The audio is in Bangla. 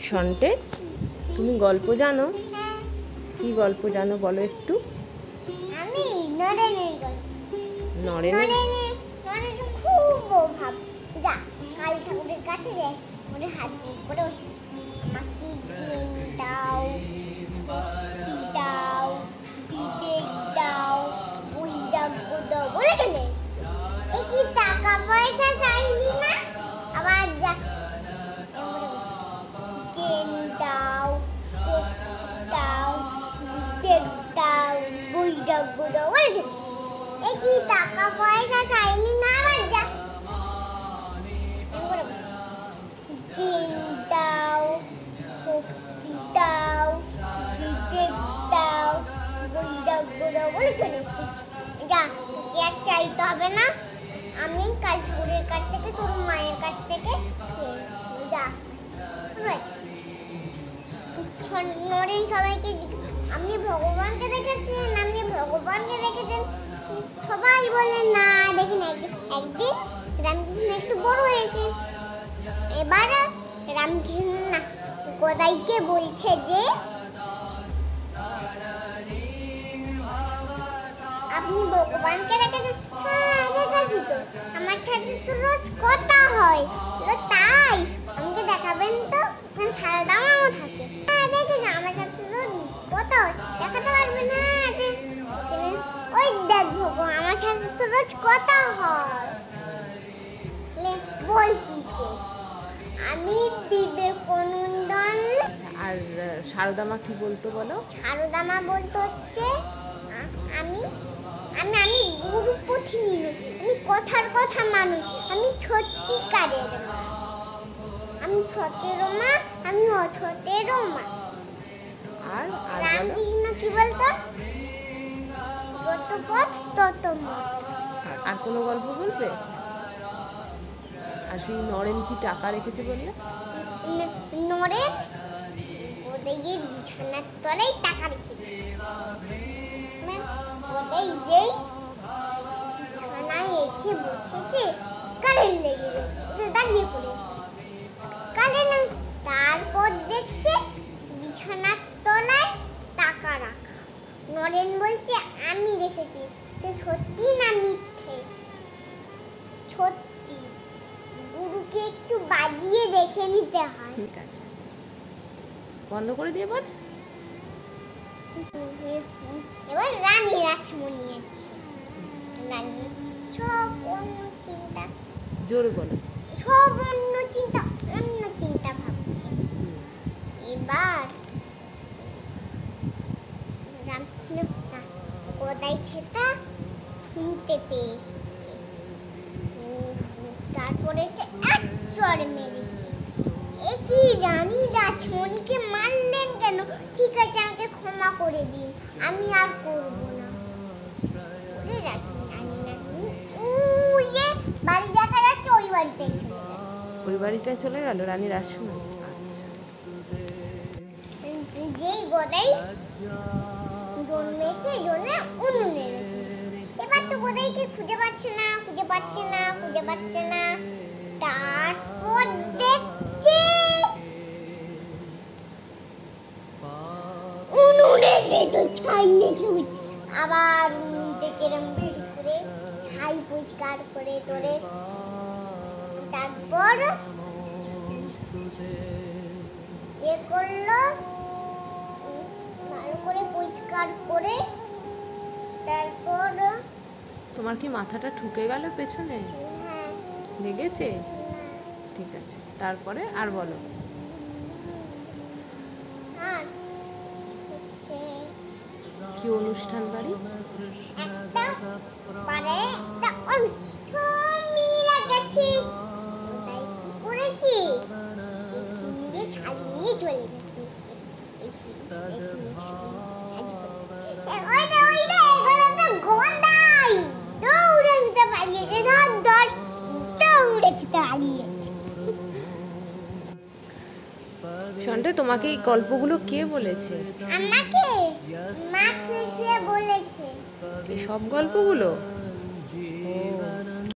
শন্টে, তুমি গল্প জানো? কি গল্প জানো বলো একটু। আমি নরেনের গল্প। নরেনের? নরেন খুব অভাব। যা কালী ঠাকুরের কাছে যায়, ওরে হাত করে আমাকে জ্ঞান দাও, বুদ্ধি দাও, বিবেক দাও, বৈরাগ্য দাও বলে চলে যাচ্ছে। এই কি টাকা পয়সা চাইলি না, আবার যা জ্ঞান দাও, দাও, বিবেক দাও, বৈরাগ্য দাও বলে চলে। এই কি টাকা পয়সা চাইলি না, আবার যা জ্ঞান দাও, শক্তি দাও, বিবেক দাও, বৈরাগ্য দাও বলে চলে যাচ্ছে। যা তোকে আর চাইতে হবে না, আমি কালী ঠাকুরের কাছ থেকে, তোর মায়ের কাছ থেকে চেয়ে যা। নরেন সবাইকে আপনি ভগবানকে দেখেছেন, আপনি ভগবানকে দেখেছেন, সবাই বলে না দেখেন। একদিন রামকৃষ্ণ একটু বড় হয়েছে, এবার রামকৃষ্ণ না গদাইকে বলছে যে আপনি ভগবানকে দেখেছেন? হ্যাঁ দেখেছি তো, আমার সাথে তো রোজ কথা হয়। তাই আমাকে দেখাবেন তো? সারদা মাও থাকে। হ্যাঁ দেখেছি, আমার সাথে তো কথা হয়, দেখাতে পারবেন? হ্যাঁ ওই দেখ ভগবান আমার সাথে তো রোজ কথা হয়। বলছি যে আমি বিবেকানন্দন। আর সারদা মা কি বলতো বলো? সারদা মা বলতো হচ্ছে আমি আমি আমি গুরু পথিনী নই, আমি কথার কথা মানুষ, আমি সত্যিকারের মা, আমি সতেরো মা, আমি অসতেরো মা। আর রামকৃষ্ণ কি বলতো? যত পথ তত মত। আর কোনো গল্প বলবে? আর সেই নরেন কি টাকা রেখেছে বললে? নরেন ওদের বিছানার তলায় টাকা রেখে দিয়েছে। ওদের যেই বিছানায় এসে বসেছে, কারেন্ট লেগে গেছে, দাঁড়িয়ে পড়েছে কারেন্ট। তারপর দেখছে বিছানার তলায় টাকা রাখা। নরেন বলছে আমি রেখেছি। তো সত্যি না মিথ্যে? সত্যি। গুরুকে একটু বাজিয়ে দেখে নিতে হয়। ঠিক আছে, বন্ধ করে দিয়ে এবার। এবার রানী রাসমণি আছে। রানী সব অন্য চিন্তা, জোরে বলো। সব অন্য চিন্তা ভাবছে। এবার কোদাই সেটা শুনতে পেয়েছে, তারপরে এক চড় মেরেছে। এ কি রানী রাসমণিকে মারলেন কেন? ঠিক আছে আমাকে ক্ষমা করে দিন, আমি আর করব না। বাড়ি দেখা যাচ্ছে, ওই বাড়িতেই ওই বাড়িটায় চলে গেল রানী রাসমণি। আচ্ছা, যেই গোদাই জন্মেছে জন্মে উনুনে। এবার তো গোদাইকে খুঁজে পাচ্ছে না। তারপর দেখছে উনুনে তো ছাই নেই। আবার উনুন থেকে বের করে ছাই পরিষ্কার করে তোরে, তারপর করলো ভালো করে পরিষ্কার করে। তারপর তোমার কি মাথাটা ঠুকে গেল পেছনে? হ্যাঁ লেগেছে? ঠিক আছে, তারপরে আর বলো। আর হচ্ছে কি অনুষ্ঠান বাড়ি? একটা পারে একটা অনুষ্ঠান মিলে গেছি। তাই কি করেছি, নিয়ে ছাড়িয়ে চলে গেছি। দৌড়ে দিতে পালিয়েছে, দৌড়ে দিতে পালিয়েছে। শন্টে, তোমাকে এই গল্পগুলো কে বলেছে? আমাকে মা শুয়ে বলেছে। এই সব গল্পগুলো?